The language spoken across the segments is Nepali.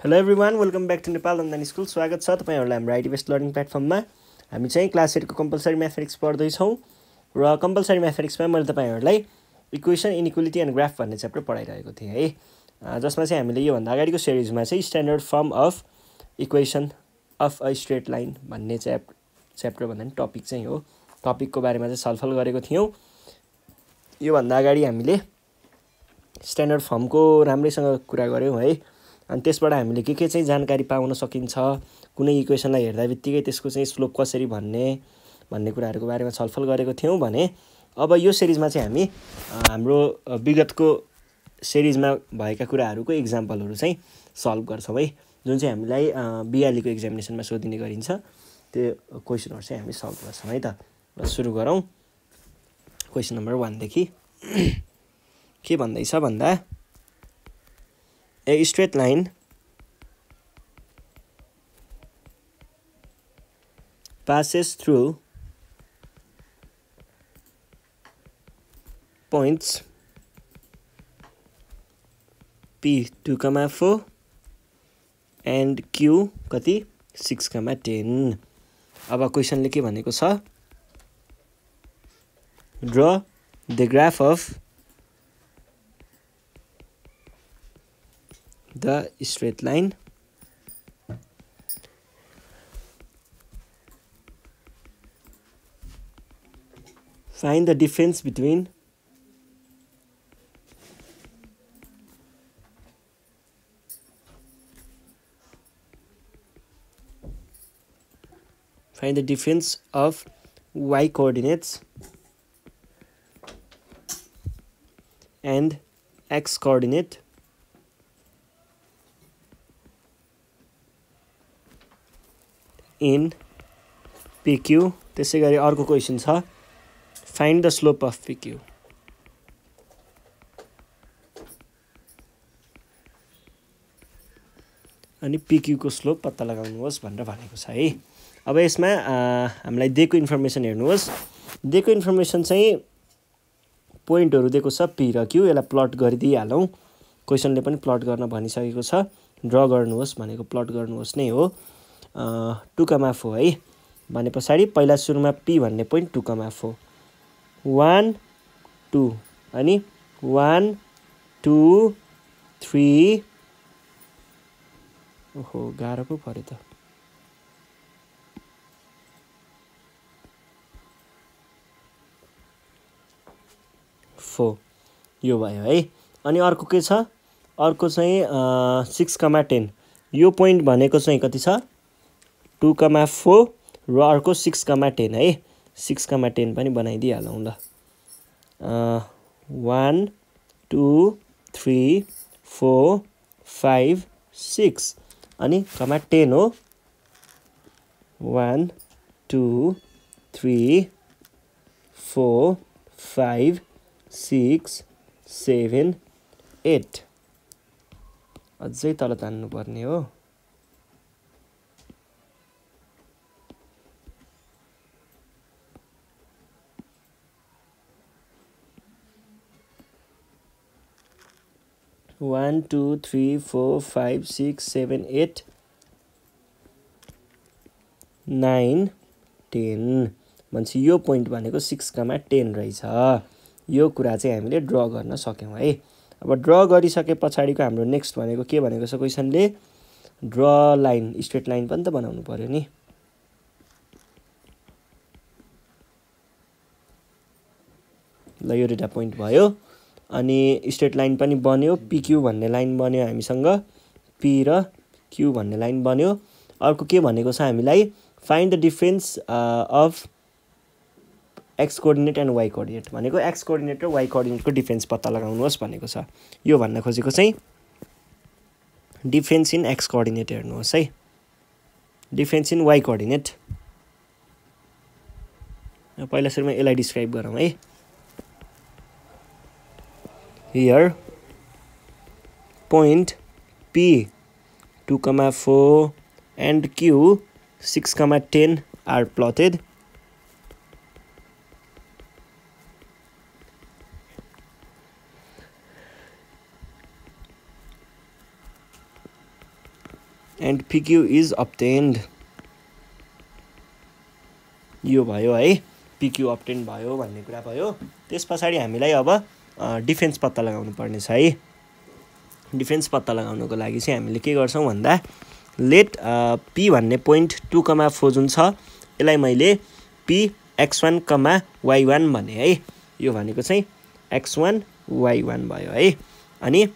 Hello everyone welcome back to Nepal online school. स्वागत छ तपाईँहरूलाई हाम्रो आइटी बेस्ड लर्निङ प्लेटफर्ममा। हामी चाहिँ क्लास 8 को कम्पलसरी म्याथमेटिक्स पढ्दैछौँ र कम्पलसरी म्याथमेटिक्समा मैले तपाईँहरूलाई इक्वेसन इनइक्वालिटी एन्ड ग्राफ भन्ने च्याप्टर पढाइरहेको थिएँ है, जसमा चाहिँ हामीले योभन्दा अगाडिको सिरिजमा चाहिँ standard form of equation of a straight line भन्ने च्याप्टर भन्दा पनि टपिक चाहिँ हो, टपिकको बारेमा चाहिँ छलफल गरेको थियौँ। योभन्दा अगाडि हामीले स्ट्यान्डर्ड फर्मको राम्रैसँग कुरा गऱ्यौँ है, अनि त्यसबाट हामीले के चाहिँ जानकारी पाउन सकिन्छ, कुनै इक्वेसनलाई हेर्दा बित्तिकै त्यसको चाहिँ स्लोप कसरी भन्ने कुराहरूको बारेमा छलफल गरेको थियौँ भने अब यो सिरिजमा चाहिँ हामी हाम्रो विगतको सिरिजमा भएका कुराहरूको इक्जाम्पलहरू चाहिँ सल्भ गर्छौँ है, जुन चाहिँ हामीलाई बिआलीको एक्जामिनेसनमा सोधिने गरिन्छ। त्यो क्वेसनहरू चाहिँ हामी सल्भ गर्छौँ है त। र सुरु गरौँ क्वेसन नम्बर 1 देखि। के भन्दैछ भन्दा A straight line passes through points P 2,4 and Q कति 6,10। अब क्वेसनले के भनेको छ, draw the graph of the straight line find the difference between of y coordinates and x coordinate in PQ। त्यसै गरी अर्को क्वेसन छ, find the slope of PQ। अनि PQ को स्लोप पत्ता लगाउनुहोस् भनेर भनेको छ है। अब यसमा हामीलाई दिएको इन्फर्मेसन हेर्नुहोस्, दिएको इन्फर्मेसन चाहिँ पोइन्टहरू दिएको छ P र Q। यसलाई प्लट गरिदिइहालौँ, क्वेसनले पनि प्लट गर्न भनिसकेको छ, ड्र गर्नुहोस् भनेको प्लट गर्नुहोस् नै हो। 2,4 है भने पछाडि पहिला सुरुमा P भन्ने पोइन्ट 2,4 1 2 अनि 1 2 3 ओहो गाह्रो पो पर्यो त 4 यो भयो है। अनि अर्को के छ, अर्को चाहिँ 6,10। यो पोइन्ट भनेको चाहिँ कति छ 2,4 र अर्को 6,10 है। 6,10 पनि बनाइदिइहालौँ ल। 1 2 3 4 5 6 अनि 10 हो। 1 2 3 4 5 6 7 8 अझै तल तान्नु पर्ने हो। One, 2, 3, 4, 5, 6, 7, 8, 9, 10 भनेपछि यो पोइन्ट भनेको 6,10 रहेछ। यो कुरा चाहिँ हामीले ड्र गर्न सक्यौँ है। अब ड्र गरिसके पछाडिको हाम्रो नेक्स्ट भनेको के भनेको छ क्वेसनले, ड्र लाइन, स्ट्रेट लाइन पनि त बनाउनु पर्यो नि। ल यो डेटा पोइन्ट भयो, अनि स्ट्रेट लाइन पनि बन्यो, PQ भन्ने लाइन बन्यो हामीसँग, P र Q भन्ने लाइन बन्यो। अर्को के भनेको छ हामीलाई, find the difference of X coordinate and Y coordinate भनेको एक्स कोअर्डिनेट र वाइ कोअर्डिनेटको डिफरेन्स पत्ता लगाउनुहोस् भनेको छ। यो भन्न खोजेको चाहिँ डिफरेन्स इन एक्स कोअर्डिनेट हेर्नुहोस् है, डिफरेन्स इन वाइ कोअर्डिनेट। पहिला सुरुमा यसलाई डिस्क्राइब गरौँ है। Here point P 2,4 and Q 6,10 are plotted. And PQ is obtained. यो भयो है, PQ अब्टेन्ड भयो भन्ने कुरा भयो। त्यस पछाडि हामीलाई अब डिफरेन्स पत्ता लगाउनु पर्ने छ है। डिफरेन्स पत्ता लगाउनको लागि चाहिँ हामीले के गर्छौँ भन्दा लेट P भन्ने पोइन्ट 2,4 जुन छ यसलाई मैले P x1, y1 भने है। यो भनेको चाहिँ x1 y1 भयो है। अनि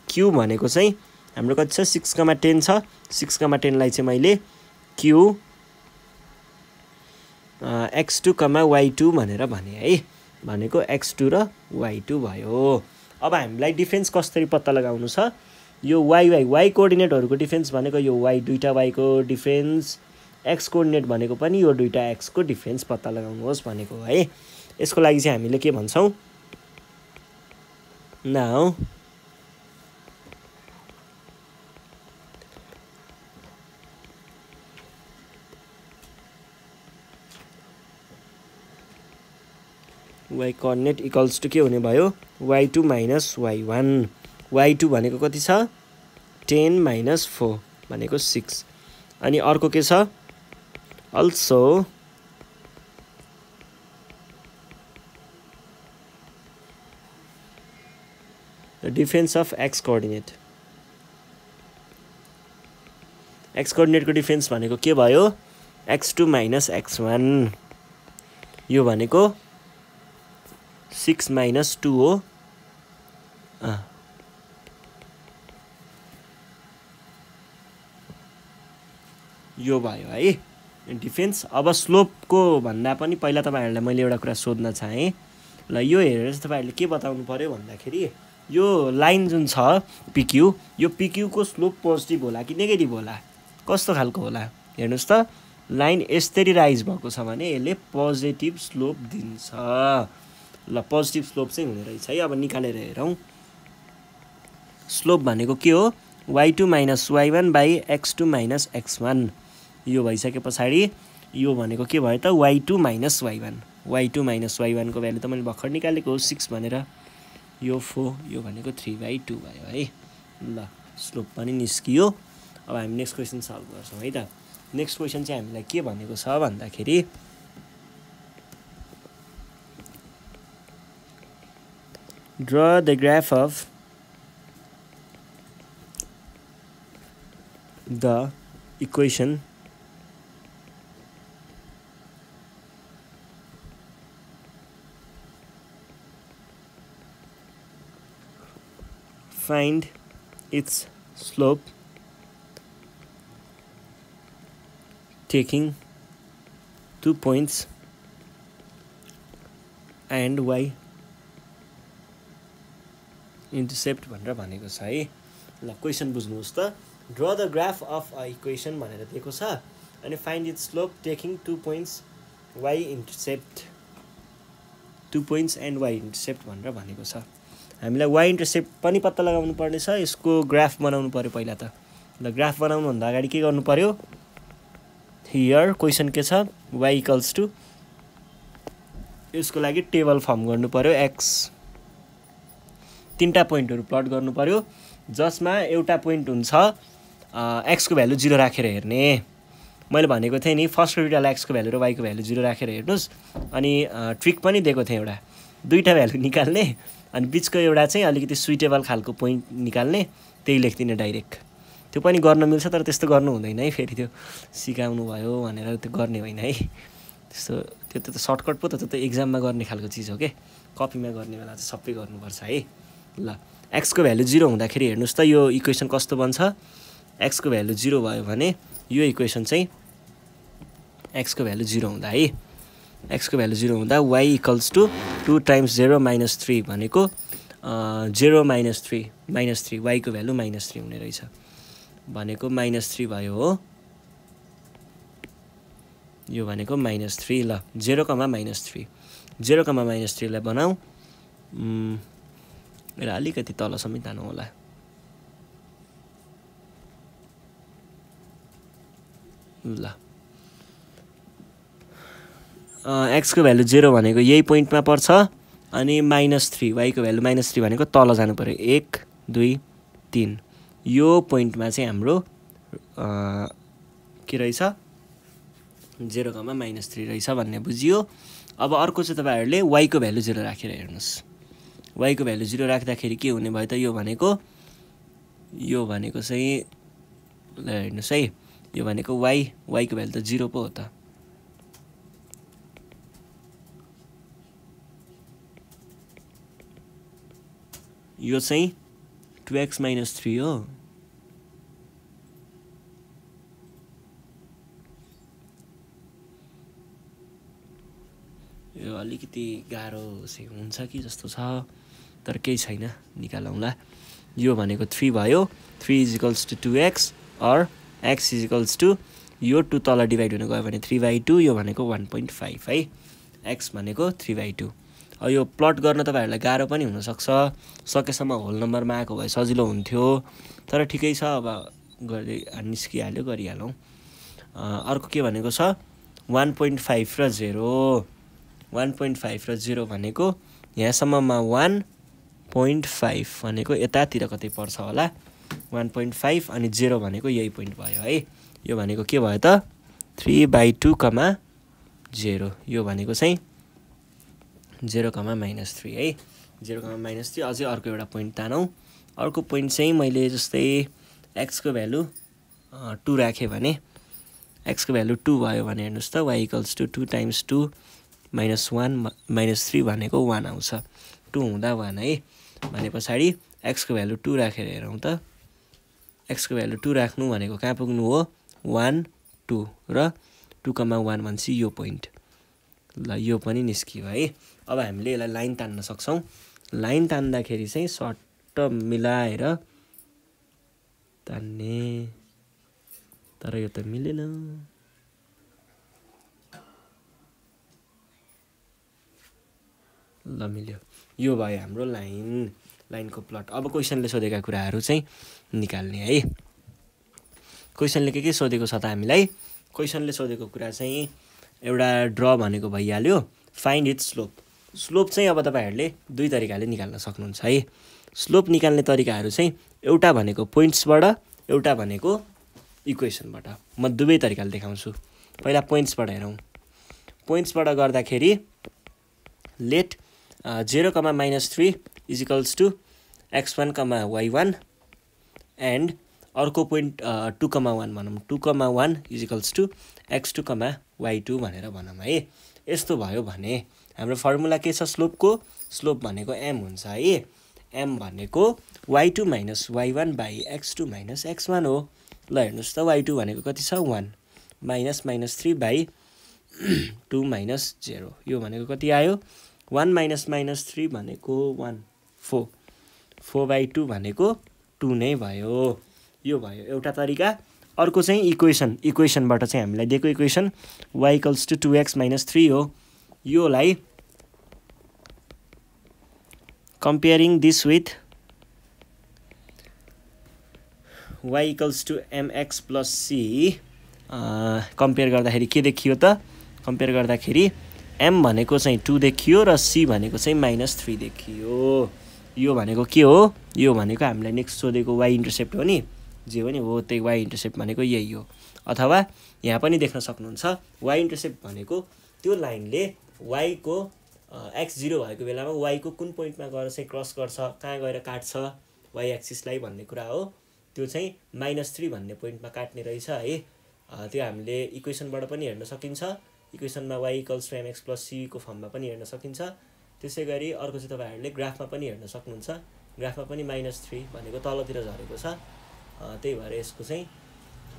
Q भनेको चाहिँ हाम्रो कति छ 6,10 छ। 6,10 लाई चाहिँ मैले Q x2, y2 भनेर भने है। भनेको x2 र y2 भयो। अब हामीलाई डिफरेन्स कसरी पत्ता लगाउनु छ, यो y कोअर्डिनेटहरुको डिफरेन्स भनेको यो y दुईटा y को डिफरेन्स, x कोअर्डिनेट भनेको पनि यो दुईटा x को डिफरेन्स पत्ता लगाउनुहोस् भनेको है। यसको लागि चाहिँ हामीले के भन्छौं, now y coordinate equals to के हुने भयो, y2 माइनस y1। y2 भनेको कति छ 10 माइनस 4 भनेको 6। अनि अर्को के छ, also the difference of x coordinate. x कोअर्डिनेटको डिफरेन्स भनेको के भयो, x2 माइनस x1। यो भनेको 6 माइनस 2 हो। यो भयो है डिफरेन्स। अब स्लोपको भन्दा पनि पहिला तपाईहरुलाई मैले एउटा कुरा सोध्न चाहे ल। यो हेरेर चाहिँ तपाईहरुले के बताउनु पर्यो भन्दाखेरि यो लाइन जुन छ PQ, यो PQ को स्लोप पोजिटिभ होला कि नेगेटिभ होला, कस्तो खालको होला हेर्नुस् त। लाइन यसरी राइज भएको छ भने यसले पोजिटिभ स्लोप दिन्छ। ल पोजिटिभ स्लोप चाहिँ हुने रहेछ है। अब निकालेर हेरौं। स्लोप भनेको के हो, y2 minus y1 by x2 minus x1। यो भइसके पछाडि यो भनेको के भयो त y2 minus y1। y2 minus y1 को भ्यालु त मैले भर्खर निकालेको हो 6 भनेर। यो 4, यो भनेको 3/2 भयो है। ल स्लोप पनि निस्कियो। अब हामी नेक्स्ट क्वेशन सल्भ गर्छौं है त। नेक्स्ट क्वेशन चाहिँ हामीलाई के भनेको छ भन्दाखेरि draw the graph of the equation find its slope taking 2 points and y intercept भनेर भनेको छ है। ल क्वेशन बुझ्नुहोस् त। Draw the graph of a equation भनेर दिएको छ अनि find it's slope taking 2 points y intercept, 2 points and y intercept भनेर भनेको छ। हामीलाई y इन्टरसेप्ट पनि पत्ता लगाउनु पर्ने छ, यसको ग्राफ बनाउनु पर्यो पहिला त। ल ग्राफ बनाउनु भन्दा अगाडि के गर्नु पर्यो, हियर क्वेशन के छ y इक्वल्स टु, यसको लागि टेबल फर्म गर्नु पर्यो। x तीनटा पोइन्टहरु प्लट गर्नु पर्यो जसमा एउटा पोइन्ट हुन्छ x को भ्यालु 0 राखेर हेर्ने। मैले भनेको थिएँ नि फर्स्ट दुईटालाई x को भ्यालु र y को भ्यालु 0 राखेर हेर्नुस्। अनि ट्रिक पनि दिएको थिएँ एउटा, दुईटा भ्यालु निकाल्ने अनि बीचको एउटा चाहिँ अलिकति सुइटेबल खालको पोइन्ट निकाल्ने, त्यही लेख्दिने डाइरेक्ट। त्यो पनि गर्न मिल्छ तर त्यस्तो गर्नु हुँदैन है, फेरि त्यो सिकाउनु भयो भनेर त्यो गर्ने होइन है। त्यस्तो त्यो त सर्टकट पो त, त्यो त एक्जाममा गर्ने खालको चिज हो के, कपीमा गर्ने बेला चाहिँ सबै गर्नुपर्छ है। ल x को भ्यालु 0 हुँदाखेरि हेर्नुस् त यो इक्वेसन कस्तो बन्छ, x को भ्यालु 0 भयो भने यो इक्वेसन चाहिँ x को भ्यालु 0 हुँदा है, x को भ्यालु 0 हुँदा y equals to 2 times 0 minus 3 भनेको 0 माइनस 3 y को भ्यालु माइनस 3 हुने रहेछ भनेको माइनस 3 भयो हो। यो भनेको माइनस 3। ल 0, माइनस 3, 0, माइनस 3 लाई बनाऊ। मेरो अलिकति तलसम्म तान्नु होला। ल x को भ्यालु 0 भनेको यही पोइन्टमा पर्छ अनि माइनस 3 y को भ्यालु माइनस 3 भनेको तल जानु पर्यो 1 2 3 यो पोइन्टमा चाहिँ हाम्रो के रहेछ 0, -3 रहेछ भन्ने बुझियो। अब अर्को चाहिँ तपाईहरुले y को भ्यालु 0 राखेर हेर्नुस्। y को भ्यालु 0 राख्दाखेरि के हुने भयो त यो भनेको चाहिँ ल हेर्नुस् है, यो भनेको y को भ्यालु त 0 पो हो त। यो चाहिँ 2x - 3 हो। यो अलिकति गाह्रो हुन्छ कि जस्तो छ, तर केही छैन, निकालौँला। यो भनेको 3 भयो, 3 = 2x और x = यो 2 तल डिभाइड हुन गयो भने 3/2, यो भनेको 1.5 है। x भनेको 3/2। अब यो प्लट गर्न तपाईहरुलाई गाह्रो पनि हुन सक्छ, सकेसम्म होल नम्बरमा आएको भए सजिलो हुन्थ्यो, तर ठिकै छ, अब गर्दै निस्किहाल्यो, गरिहालौं। अर्को के भनेको छ 1.5 र 0। 1.5 र 0 भनेको यहाँसम्ममा 1.5 भनेको यतातिर कतै पर्छ होला। 1.5 अनि 0 भनेको यही पोइन्ट भयो है। यो भनेको के भयो त 3/2, 0। यो भनेको चाहिँ 0, -3 है। 0, -3। अझै अर्को एउटा पोइन्ट तानौं। अर्को पोइन्ट चाहिँ मैले जस्तै x को भ्यालु 2 राखे भने, x को भ्यालु 2 भयो भने हेर्नुस् त y = 2 × 2 - 1 - 3 भनेको 1 आउँछ। 2 हुँदा 1 है। भने पछाडी x को भ्यालु 2 राखेर हेरौँ त। x को भ्यालु 2 राख्नु भनेको कहाँ पुग्नु हो 1, 2 र 2, 1 भन्छ यो पोइन्ट। ल यो पनि निस्कियो है। अब हामीले यसलाई लाइन तान्न सक्छौं। लाइन तान्दाखेरि चाहिँ सर्ट मिलाएर तान्ने, तर यो त मिलेन। ल मिल्यो। यो भयो हाम्रो लाइनको प्लट। अब क्वेशनले सोधेका कुराहरू चाहिँ निकाल्ने है। क्वेशनले के सोधेको छ त हामीलाई? क्वेशनले सोधेको कुरा चाहिँ एउटा ड्र भनेको भइहाल्यो, फाइन्ड इट्स स्लोप। स्लोप चाहिँ अब तपाईहरुले दुई तरिकाले निकाल्न सक्नुहुन्छ है। स्लोप निकाल्ने तरिकाहरू चाहिँ एउटा भनेको पोइन्ट्सबाट, एउटा भनेको इक्वेसनबाट। म दुवै तरिकाले देखाउँछु। पहिला पोइन्ट्सबाट हेरौँ। पोइन्ट्सबाट गर्दाखेरि लेट 0, -3 = x1, y1 एन्ड अर्को पोइन्ट 2, 1 भनौँ। 2, 1 = x2, y2 भनेर भनौँ है। यस्तो भयो भने हाम्रो फर्मुला के छ स्लोपको? स्लोप भनेको m हुन्छ है। m भनेको y2 - y1 / x2 - x1 हो। ल हेर्नुस् त y2 भनेको कति छ 1 -3 / 2 - 0। यो भनेको कति आयो 1 - 3 भनेको 1, 4, 4/2 भनेको 2 नै भयो। यो भयो एउटा तरिका। अर्को चाहिँ इक्वेसनबाट चाहिँ हामीलाई दिएको इक्वेसन y = 2x - 3 हो। योलाई comparing this with y = mx + c compare गर्दाखेरि के देखियो त? कम्पेयर गर्दाखेरि m भनेको चाहिँ 2 देखियो र c भनेको चाहिँ -3 देखियो। यो भनेको के हो? यो भनेको हामीलाई नेक्स्ट सोधेको y इन्टरसेप्ट हो नि, जे पनि हो त्यही y इन्टरसेप्ट भनेको यही हो। अथवा यहाँ पनि देख्न सक्नुहुन्छ y इन्टरसेप्ट भनेको त्यो लाइनले y को x0 भएको बेलामा y को कुन पोइन्टमा गएर चाहिँ क्रस गर्छ, कहाँ गएर काट्छ y एक्सिसलाई भन्ने कुरा हो। त्यो चाहिँ -3 भन्ने पोइन्टमा काट्ने रहेछ है। त्यो हामीले इक्वेसनबाट पनि हेर्न सकिन्छ। इक्वेसनमा y = mx + c को फर्ममा पनि हेर्न सकिन्छ। त्यसैगरी अर्को चाहिँ तपाईहरुले ग्राफमा पनि हेर्न सक्नुहुन्छ। ग्राफमा पनि -3 भनेको तलतिर झरेको छ। त्यही भएर यसको चाहिँ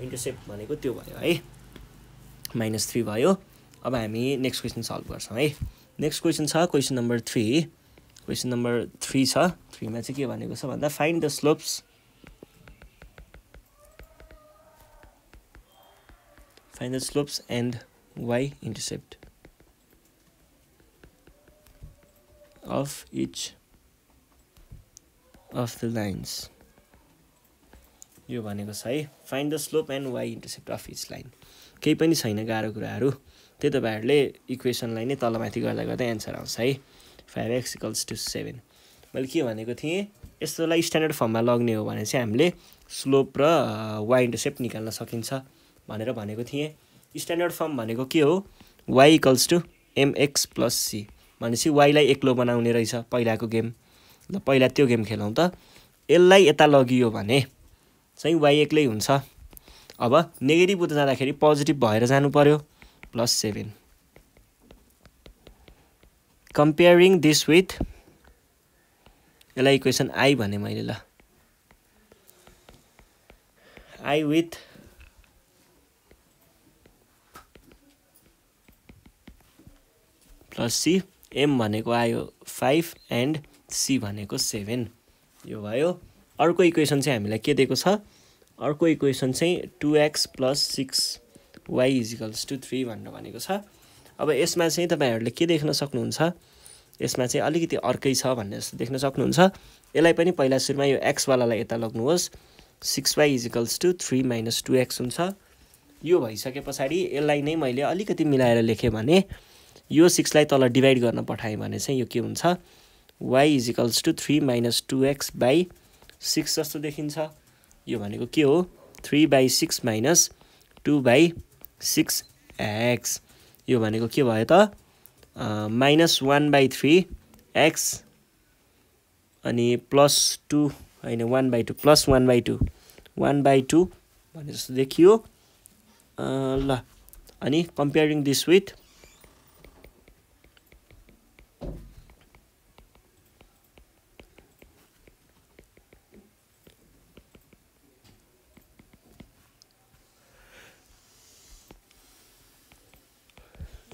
इन्टरसेप्ट भनेको त्यो भयो है, -3 भयो। अब हामी नेक्स्ट क्वेशन सल्भ गर्छौं है। नेक्स्ट क्वेशन छ क्वेशन नम्बर 3। क्वेशन नम्बर 3 छ। 3 मा चाहिँ के भनेको छ भन्दा find the slopes and y intercept of each of the lines। यो भनेको छ है find the slope and y intercept of each line. केही पनि छैन गाह्रो कुराहरू। त्यही तपाईहरुले इक्वेसनलाई नै तलमाथि गर्दा गर्दै एन्सर आउँछ है। 5x = 7। मैले के भनेको थिएँ यस्तोलाई स्ट्यान्डर्ड फर्ममा लग्ने हो भने चाहिँ हामीले स्लोप र y इन्टरसेप्ट निकाल्न सकिन्छ भनेर भनेको थिएँ। स्ट्यान्डर्ड फर्म भनेको के हो y = mx + c भनेपछि y लाई एक्लो बनाउने रहेछ पहिलाको गेम। ल पहिला त्यो गेम खेलौँ त। यसलाई यता लगियो भने चाहिँ y एक्लै हुन्छ। अब नेगेटिभ उता जाँदाखेरि पोजिटिभ भएर जानु पर्यो +7। कम्पेयरिङ दिस विथ यसलाई इक्वेसन I भने मैले ल I विथ +c m भनेको आयो 5 एन्ड c भनेको 7 यो भयो। अर्को इक्वेसन चाहिँ हामीलाई के दिएको छ अर्को इक्वेसन चाहिँ 2x + 6y = 3 भनेर भनेको छ। अब यसमा चाहिँ तपाईहरुले के देख्न सक्नुहुन्छ यसमा चाहिँ अलिकति अर्कै छ भन्ने जस्तो देख्न सक्नुहुन्छ। यसलाई पनि पहिला सुरुमा यो x वालालाई यता लग्नुहोस् 6y = 3 - 2x हुन्छ। यो भइसकेपछि यसलाई नै मैले अलिकति मिलाएर लेखे भने यो 6 लाई तल डिभाइड गर्न पठाएँ भने चाहिँ यो के हुन्छ y = 3 - 2x / 6 जस्तो देखिन्छ। यो भनेको के हो 3/6 - 2/6x यो भनेको के भयो त -1/3x अनि +2 हैन 1/2 +1/2 1/2 भने जस्तो देखियो। ल अनि कम्पेयरिङ दिस विथ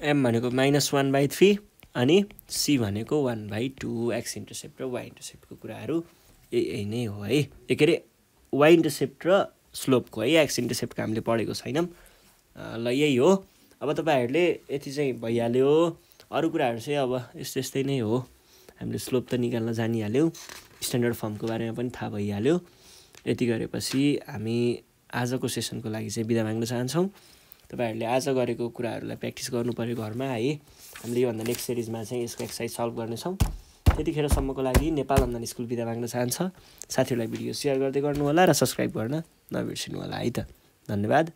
m भनेको -1/3 अनि c भनेको 1/2 x इन्टरसेप्ट र y इन्टरसेप्टको कुराहरु यही नै हो है। के अरे y इन्टरसेप्ट र स्लोपको है x इन्टरसेप्टको हामीले पढेको छैनौं। ल यही हो। अब तपाईहरुले यति चाहिँ भइहाल्यो। अरु कुराहरु चाहिँ अब यस्तै नै हो। हामीले स्लोप त निकाल्न जानिहाल्यौ। स्ट्यान्डर्ड फर्मको बारेमा पनि थाहा भइहाल्यो। यति गरेपछि हामी आजको सेसनको लागि चाहिँ बिदा माग्न चाहन्छौं। तपाईहरुले आज गरेको कुराहरुलाई प्र्याक्टिस गर्नु पर्यो घरमा है। हामीले यो भन्दा नेक्स्ट सिरिजमा चाहिँ यसको एक्सरसाइज सल्भ गर्ने छौं। त्यतिखेर सम्मको लागि नेपाल अनलाइन स्कुल बिदा माग्न चाहन्छ। साथीहरुलाई भिडियो शेयर गर्दै गर्नु होला र सब्स्क्राइब गर्न नबिर्सिनु होला है त। धन्यवाद।